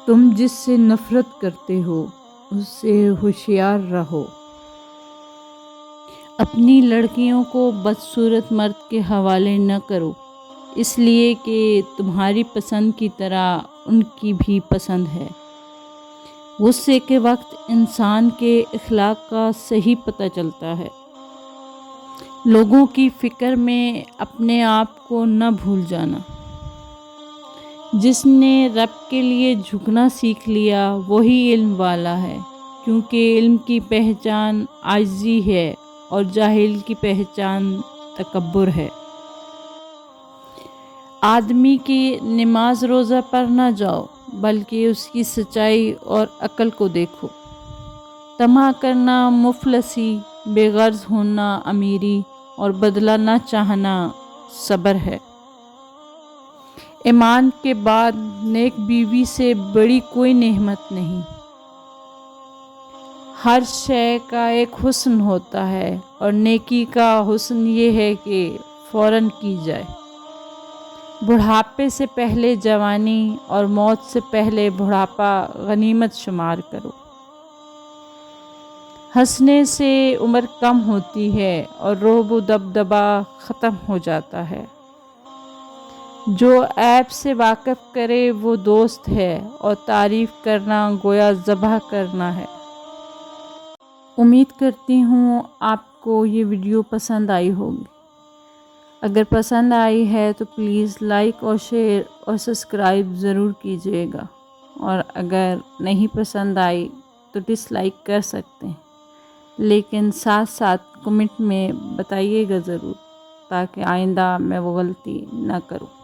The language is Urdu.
تم جس سے نفرت کرتے ہو اس سے ہوشیار رہو۔ اپنی لڑکیوں کو بدصورت مرد کے حوالے نہ کرو، اس لیے کہ تمہاری پسند کی طرح ان کی بھی پسند ہے۔ غصے کے وقت انسان کے اخلاق کا صحیح پتہ چلتا ہے۔ لوگوں کی فکر میں اپنے آپ کو نہ بھول جانا۔ جس نے رب کے لیے جھکنا سیکھ لیا وہی علم والا ہے، کیونکہ علم کی پہچان عاجزی ہے اور جاہل کی پہچان تکبر ہے۔ آدمی کی نماز روزہ پر نہ جاؤ، بلکہ اس کی سچائی اور عقل کو دیکھو۔ طمع کرنا مفلسی، بے غرض ہونا امیری اور بدلہ نہ چاہنا صبر ہے۔ ایمان کے بعد نیک بیوی سے بڑی کوئی نعمت نہیں۔ ہر شے کا ایک حسن ہوتا ہے اور نیکی کا حسن یہ ہے کہ فوراً کی جائے۔ بڑھاپے سے پہلے جوانی اور موت سے پہلے بڑھاپا غنیمت شمار کرو۔ ہنسنے سے عمر کم ہوتی ہے اور رعب و دبدبا ختم ہو جاتا ہے۔ جو عیب سے واقف کرے وہ دوست ہے اور تعریف کرنا گویا ذبح کرنا ہے۔ امید کرتی ہوں آپ کو یہ ویڈیو پسند آئی ہوگی۔ اگر پسند آئی ہے تو پلیز لائک اور شیئر اور سبسکرائب ضرور کیجیے گا، اور اگر نہیں پسند آئی تو ڈس لائک کر سکتے ہیں، لیکن ساتھ ساتھ کمنٹ میں بتائیے گا ضرور، تاکہ آئندہ میں وہ غلطی نہ کروں۔